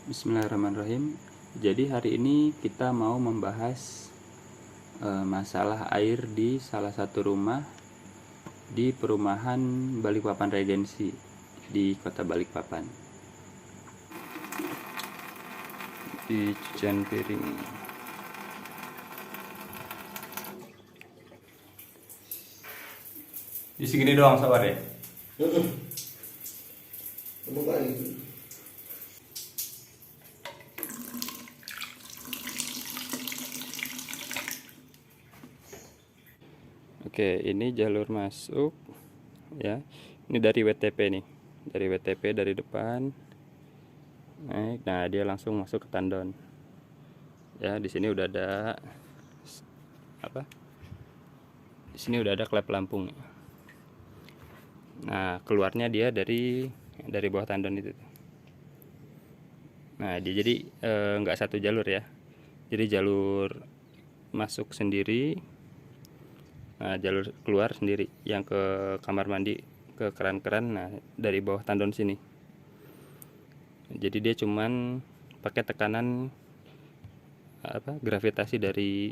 Bismillahirrahmanirrahim. Jadi hari ini kita mau membahas masalah air di salah satu rumah di perumahan Balikpapan Regensi di Kota Balikpapan. Di cucian piring. Di segini doang sabar ya. Oke, ini jalur masuk ya. Ini dari WTP nih. Dari WTP dari depan. Naik. Nah, dia langsung masuk ke tandon. Ya, di sini udah ada apa? Di sini udah ada klep lampung. Nah, keluarnya dia dari bawah tandon itu. Nah, dia jadi nggak satu jalur ya. Jadi jalur masuk sendiri. Nah, jalur keluar sendiri yang ke kamar mandi, ke keran-keran, nah dari bawah tandon sini. Jadi dia cuman pakai tekanan gravitasi dari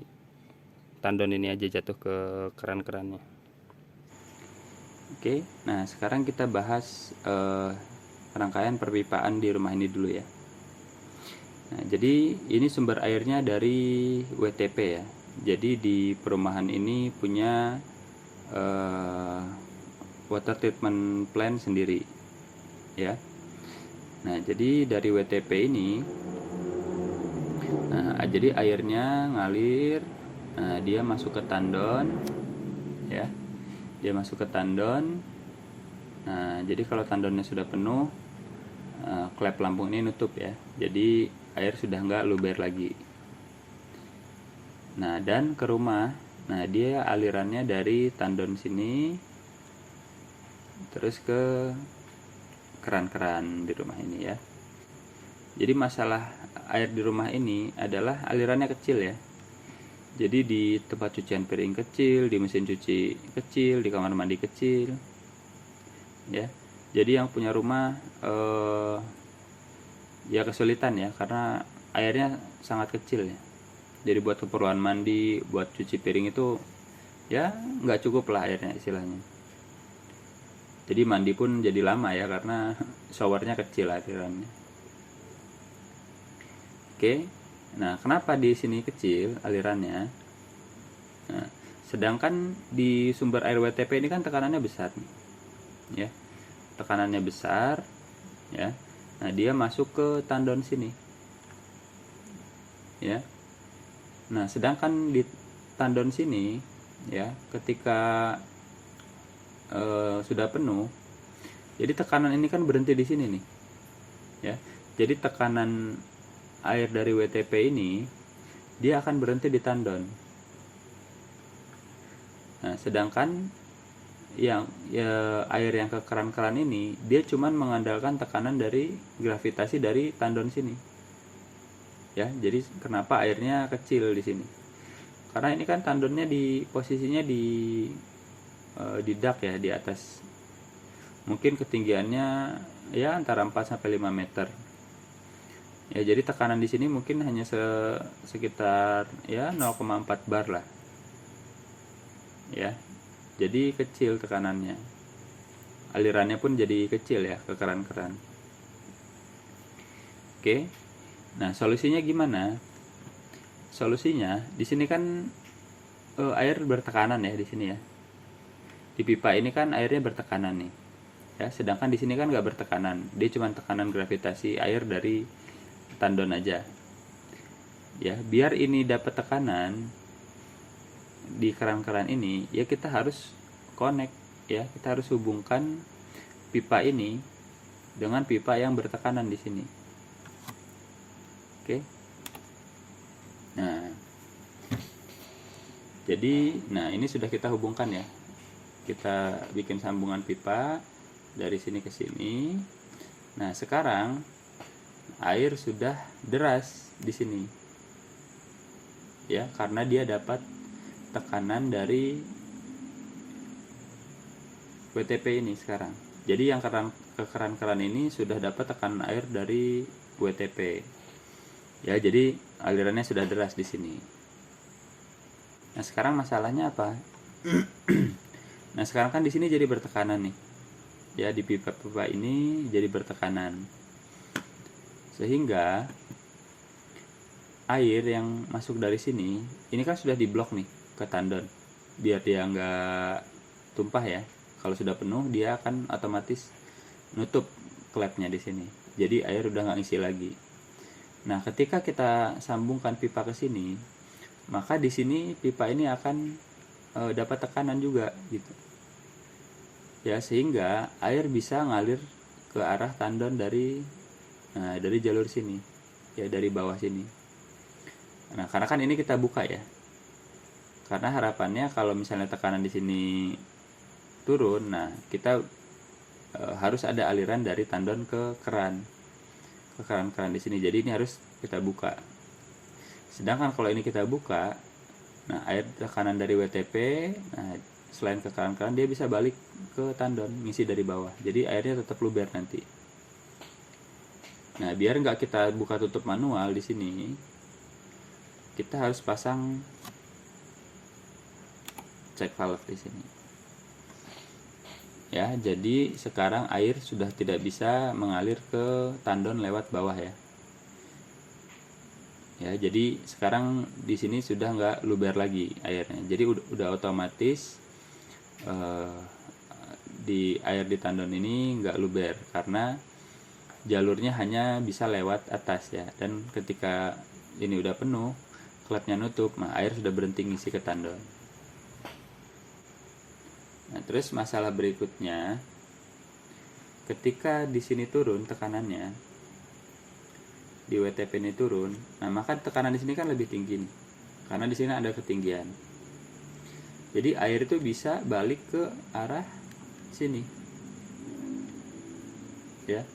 tandon ini aja jatuh ke keran-kerannya. Oke, nah sekarang kita bahas rangkaian perpipaan di rumah ini dulu ya. Nah, jadi ini sumber airnya dari WTP ya. Jadi di perumahan ini punya water treatment plant sendiri ya. Nah, jadi dari WTP ini jadi airnya ngalir, nah dia masuk ke tandon ya. Dia masuk ke tandon. Nah, jadi kalau tandonnya sudah penuh, klep lampung ini nutup ya. Jadi air sudah nggak luber lagi. Nah, dan ke rumah, nah dia alirannya dari tandon sini terus ke keran-keran di rumah ini ya. Jadi masalah air di rumah ini adalah alirannya kecil ya. Jadi di tempat cucian piring kecil, di mesin cuci kecil, di kamar mandi kecil ya. Jadi yang punya rumah ya kesulitan ya, karena airnya sangat kecil ya. Jadi buat keperluan mandi, buat cuci piring itu ya nggak cukup lah airnya istilahnya. Jadi mandi pun jadi lama ya, karena showernya kecil alirannya. Oke, nah kenapa di sini kecil alirannya? Nah, sedangkan di sumber air WTP ini kan tekanannya besar nih, ya, tekanannya besar, ya. Nah dia masuk ke tandon sini, ya. Nah, sedangkan di tandon sini ya, ketika sudah penuh, jadi tekanan ini kan berhenti di sini nih. Ya. Jadi tekanan air dari WTP ini dia akan berhenti di tandon. Nah, sedangkan yang air yang ke keran-keran ini dia cuman mengandalkan tekanan dari gravitasi dari tandon sini. Ya, jadi kenapa airnya kecil di sini? Karena ini kan tandonnya di posisinya di dak ya, di atas. Mungkin ketinggiannya ya antara 4 sampai 5 meter. Ya, jadi tekanan di sini mungkin hanya sekitar ya 0,4 bar lah. Ya. Jadi kecil tekanannya. Alirannya pun jadi kecil ya ke keran-keran. Oke. Nah, solusinya gimana? Solusinya di sini kan air bertekanan ya di sini ya. Di pipa ini kan airnya bertekanan nih. Ya, sedangkan di sini kan nggak bertekanan. Dia cuma tekanan gravitasi air dari tandon aja. Ya, biar ini dapat tekanan di keran-keran ini, ya kita harus connect ya. Kita harus hubungkan pipa ini dengan pipa yang bertekanan di sini. Oke. Nah, jadi ini sudah kita hubungkan ya. Kita bikin sambungan pipa dari sini ke sini. Nah, sekarang air sudah deras di sini. Ya, karena dia dapat tekanan dari WTP ini sekarang. Jadi yang keran-keran ini sudah dapat tekanan air dari WTP. Ya, jadi alirannya sudah deras di sini. Nah, sekarang masalahnya apa? Nah, sekarang kan di sini jadi bertekanan nih. Ya, di pipa-pipa ini jadi bertekanan. Sehingga air yang masuk dari sini, ini kan sudah diblok nih ke tandon. Biar dia nggak tumpah ya. Kalau sudah penuh, dia akan otomatis nutup klepnya di sini. Jadi air udah nggak ngisi lagi. Nah, ketika kita sambungkan pipa ke sini, maka di sini pipa ini akan dapat tekanan juga gitu. Ya, sehingga air bisa ngalir ke arah tandon dari jalur sini. Ya, dari bawah sini. Nah, karena kan ini kita buka ya. Karena harapannya kalau misalnya tekanan di sini turun, nah kita harus ada aliran dari tandon ke keran di sini. Jadi ini harus kita buka. Sedangkan kalau ini kita buka, nah air tekanan dari WTP, nah selain ke keran-keran dia bisa balik ke tandon, ngisi dari bawah. Jadi airnya tetap luber nanti. Nah, biar nggak kita buka tutup manual di sini, kita harus pasang check valve di sini. Ya, jadi sekarang air sudah tidak bisa mengalir ke tandon lewat bawah ya. Ya, jadi sekarang di sini sudah nggak luber lagi airnya. Jadi udah otomatis di air di tandon ini nggak luber karena jalurnya hanya bisa lewat atas ya. Dan ketika ini udah penuh, klepnya nutup, nah air sudah berhenti ngisi ke tandon. Nah, terus masalah berikutnya, ketika di sini turun tekanannya, di WTP ini turun, nah maka tekanan di sini kan lebih tinggi nih, karena di sini ada ketinggian. Jadi air itu bisa balik ke arah sini, ya,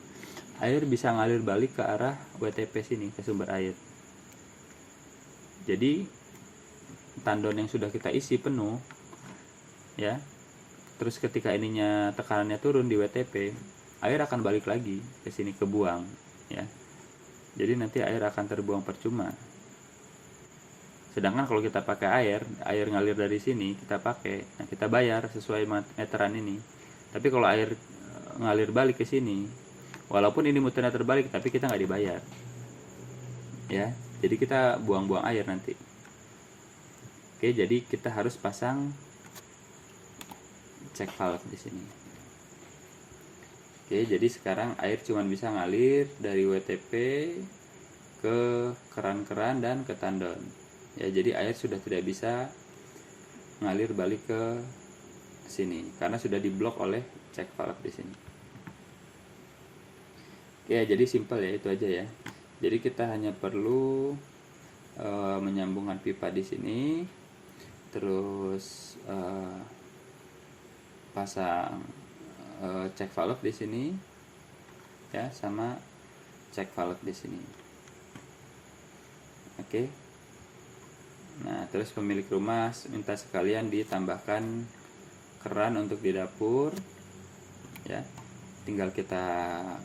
air bisa ngalir balik ke arah WTP sini, ke sumber air. Jadi tandon yang sudah kita isi penuh, ya. Terus ketika ininya tekanannya turun di WTP, air akan balik lagi ke sini, kebuang ya. Jadi nanti air akan terbuang percuma. Sedangkan kalau kita pakai air ngalir dari sini kita pakai, nah kita bayar sesuai meteran ini. Tapi kalau air ngalir balik ke sini, walaupun ini muternya terbalik, tapi kita nggak dibayar. Ya, jadi kita buang-buang air nanti. Oke, jadi kita harus pasang check valve di sini. Oke, jadi sekarang air cuma bisa ngalir dari WTP ke keran-keran dan ke tandon. Ya, jadi air sudah tidak bisa ngalir balik ke sini karena sudah diblok oleh check valve di sini. Oke, jadi simple ya, itu aja ya. Jadi kita hanya perlu menyambungkan pipa di sini, terus pasang check valve di sini ya, sama check valve di sini. Oke. Nah, terus pemilik rumah minta sekalian ditambahkan keran untuk di dapur ya. Tinggal kita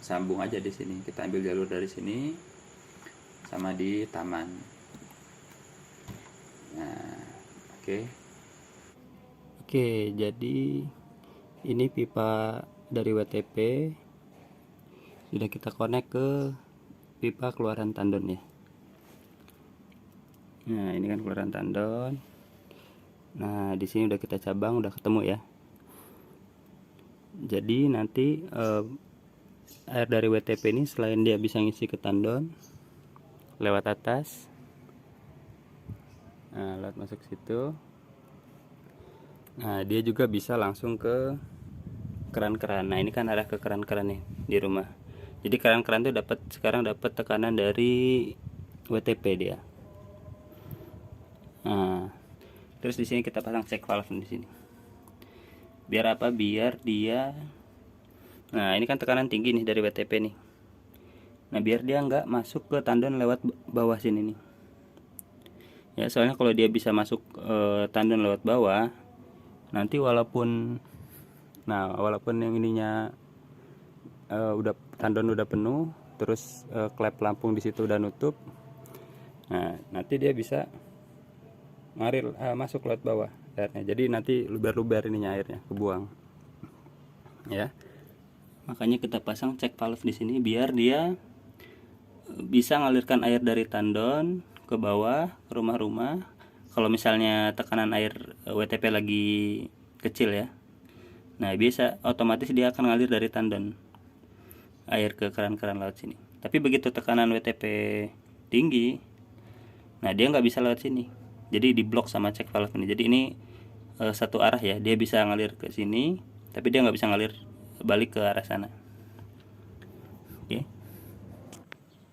sambung aja di sini. Kita ambil jalur dari sini sama di taman. Nah, oke. Oke, jadi ini pipa dari WTP sudah kita connect ke pipa keluaran tandon ya. Nah, ini kan keluaran tandon. Nah, di sini udah kita cabang, udah ketemu ya. Jadi nanti air dari WTP ini selain dia bisa ngisi ke tandon lewat atas, nah lewat masuk situ, nah dia juga bisa langsung ke keran-keran. Nah, ini kan arah ke keran-keran nih di rumah. Jadi keran-keran itu sekarang dapat tekanan dari WTP dia. Nah, terus di sini kita pasang check valve di sini. Biar apa? Biar dia, nah ini kan tekanan tinggi nih dari WTP nih. Nah, biar dia nggak masuk ke tandon lewat bawah sini nih. Ya, soalnya kalau dia bisa masuk tandon lewat bawah, nanti walaupun yang ininya tandon udah penuh, terus klep lampung di situ udah nutup. Nah, nanti dia bisa ngalir masuk lewat bawah airnya. Jadi nanti luber-luber ininya airnya kebuang. Ya. Makanya kita pasang check valve di sini biar dia bisa ngalirkan air dari tandon ke bawah ke rumah-rumah. Kalau misalnya tekanan air WTP lagi kecil ya, nah bisa otomatis dia akan ngalir dari tandon air ke keran-keran laut sini. Tapi begitu tekanan WTP tinggi, nah dia nggak bisa lewat sini, jadi diblok sama check valve ini. Jadi ini satu arah ya, dia bisa ngalir ke sini tapi dia nggak bisa ngalir balik ke arah sana.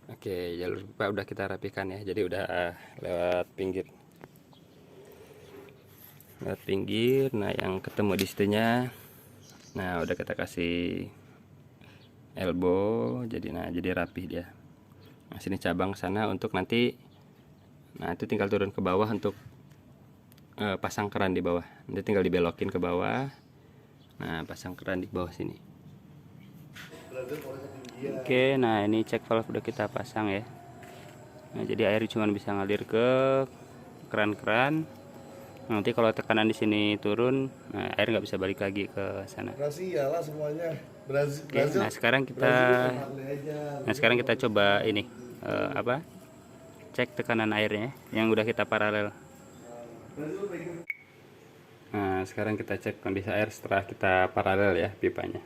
Oke, jalur pipa udah kita rapikan ya. Jadi udah lewat pinggir. Nah yang ketemu di situnya, nah udah kita kasih elbow. Jadi rapi dia. Nah sini cabang sana untuk nanti, nah itu tinggal turun ke bawah untuk pasang keran di bawah. Nanti tinggal dibelokin ke bawah. Nah pasang keran di bawah sini. Oke, nah ini check valve udah kita pasang ya. Nah jadi air cuma bisa ngalir ke keran-keran. Nanti kalau tekanan di sini turun, nah air nggak bisa balik lagi ke sana. Oke, nah sekarang kita coba ini cek tekanan airnya yang udah kita paralel. Nah sekarang kita cek kondisi air setelah kita paralel ya pipanya.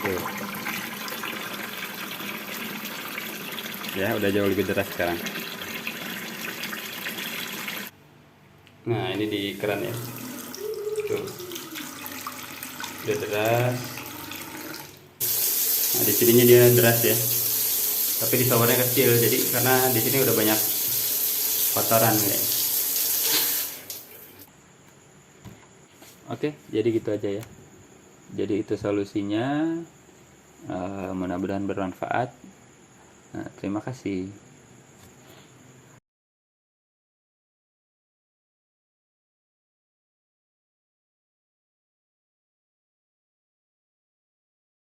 Oke. Ya udah jauh lebih deras sekarang. Nah ini di keran ya, tuh udah deras. Nah di sininya dia deras ya, tapi di showernya kecil, jadi karena di sini udah banyak kotoran ya. Oke, jadi gitu aja ya. Jadi itu solusinya, mudah-mudahan bermanfaat. Nah, terima kasih.